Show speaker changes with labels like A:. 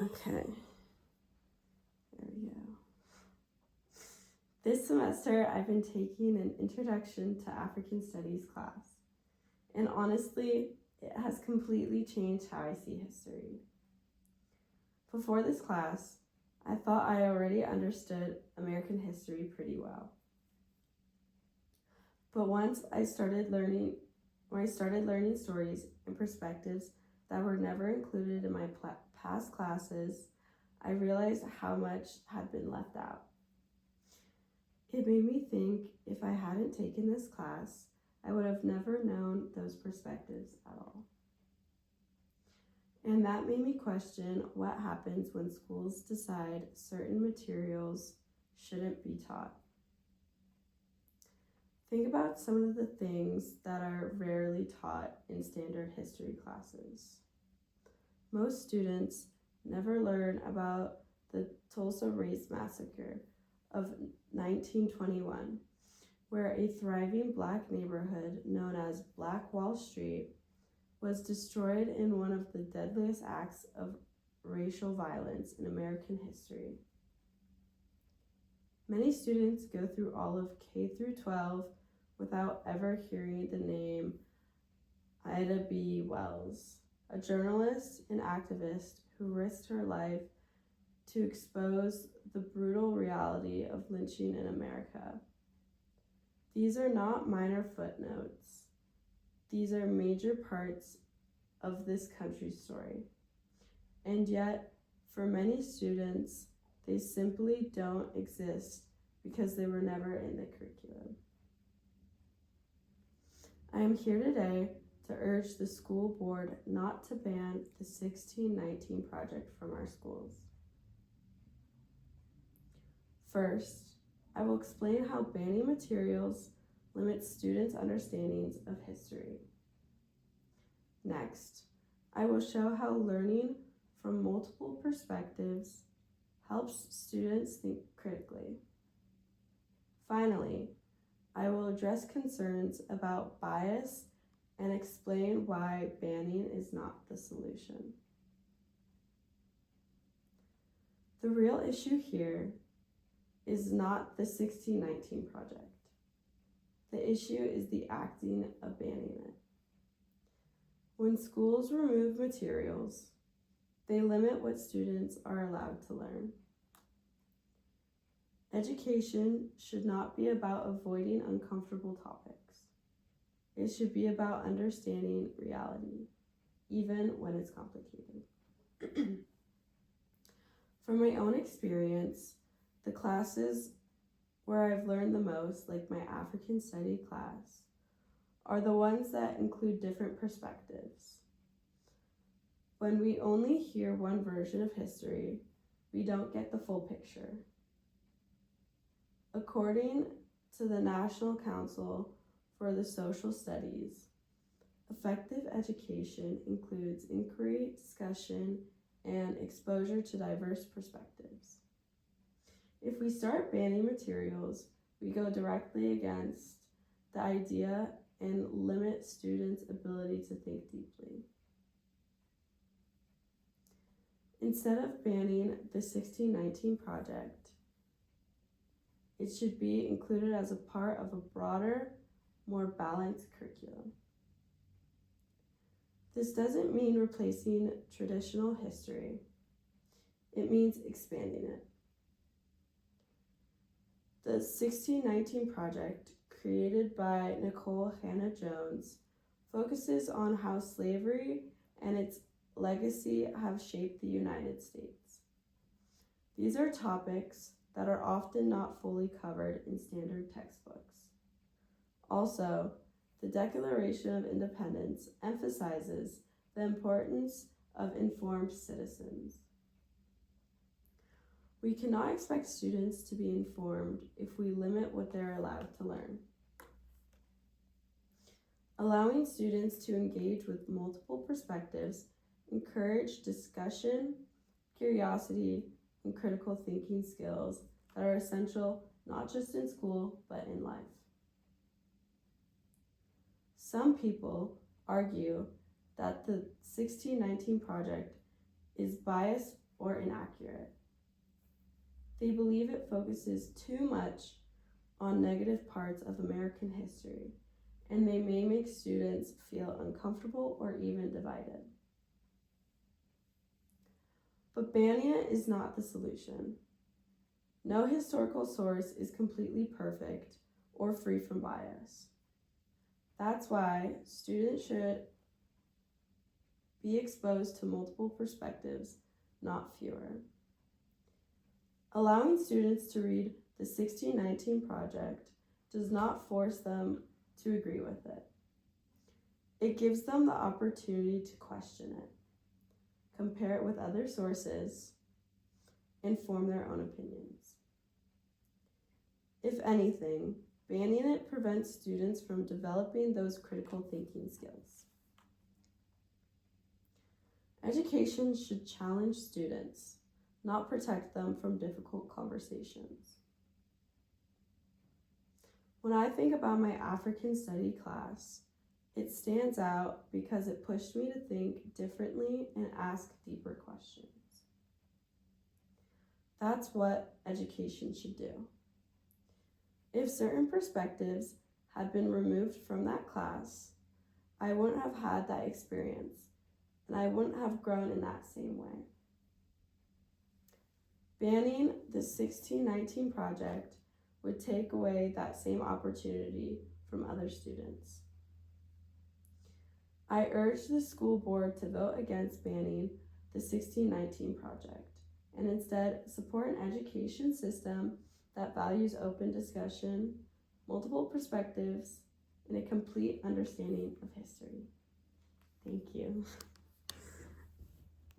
A: Okay, there we go. This semester, I've been taking an Introduction to African Studies class, and honestly, it has completely changed how I see history. Before this class, I thought I already understood American history pretty well. But once I started learning stories and perspectives that were never included in my past classes, I realized how much had been left out. It made me think if I hadn't taken this class, I would have never known those perspectives at all. And that made me question what happens when schools decide certain materials shouldn't be taught. Think about some of the things that are rarely taught in standard history classes. Most students never learn about the Tulsa Race Massacre of 1921, where a thriving Black neighborhood known as Black Wall Street was destroyed in one of the deadliest acts of racial violence in American history. Many students go through all of K through 12 without ever hearing the name Ida B. Wells, a journalist and activist who risked her life to expose the brutal reality of lynching in America. These are not minor footnotes. These are major parts of this country's story. And yet, for many students, they simply don't exist because they were never in the curriculum. I am here today to urge the school board not to ban the 1619 project from our schools. First, I will explain how banning materials limits students' understandings of history. Next, I will show how learning from multiple perspectives helps students think critically. Finally, I will address concerns about bias and explain why banning is not the solution. The real issue here is not the 1619 project. The issue is the acting of banning it. When schools remove materials, they limit what students are allowed to learn. Education should not be about avoiding uncomfortable topics. It should be about understanding reality, even when it's complicated. From my own experience, the classes where I've learned the most, like my African Study class, are the ones that include different perspectives. When we only hear one version of history, we don't get the full picture. According to the National Council for the Social Studies, effective education includes inquiry, discussion, and exposure to diverse perspectives. If we start banning materials, we go directly against the idea and limit students' ability to think deeply. Instead of banning the 1619 project, it should be included as a part of a broader, more balanced curriculum. This doesn't mean replacing traditional history. It means expanding it. The 1619 project, created by Nicole Hannah-Jones, focuses on how slavery and its legacy have shaped the United States. These are topics that are often not fully covered in standard textbooks. Also, the Declaration of Independence emphasizes the importance of informed citizens. We cannot expect students to be informed if we limit what they're allowed to learn. Allowing students to engage with multiple perspectives encourage discussion, curiosity, and critical thinking skills that are essential not just in school, but in life. Some people argue that the 1619 project is biased or inaccurate. They believe it focuses too much on negative parts of American history, and they may make students feel uncomfortable or even divided. But banning it is not the solution. No historical source is completely perfect or free from bias. That's why students should be exposed to multiple perspectives, not fewer. Allowing students to read the 1619 Project does not force them to agree with it. It gives them the opportunity to question it, compare it with other sources, and form their own opinions. If anything, banning it prevents students from developing those critical thinking skills. Education should challenge students, not protect them from difficult conversations. When I think about my African study class, it stands out because it pushed me to think differently and ask deeper questions. That's what education should do. If certain perspectives had been removed from that class, I wouldn't have had that experience, and I wouldn't have grown in that same way. Banning the 1619 Project would take away that same opportunity from other students. I urge the school board to vote against banning the 1619 Project and instead support an education system that values open discussion, multiple perspectives, and a complete understanding of history. Thank you.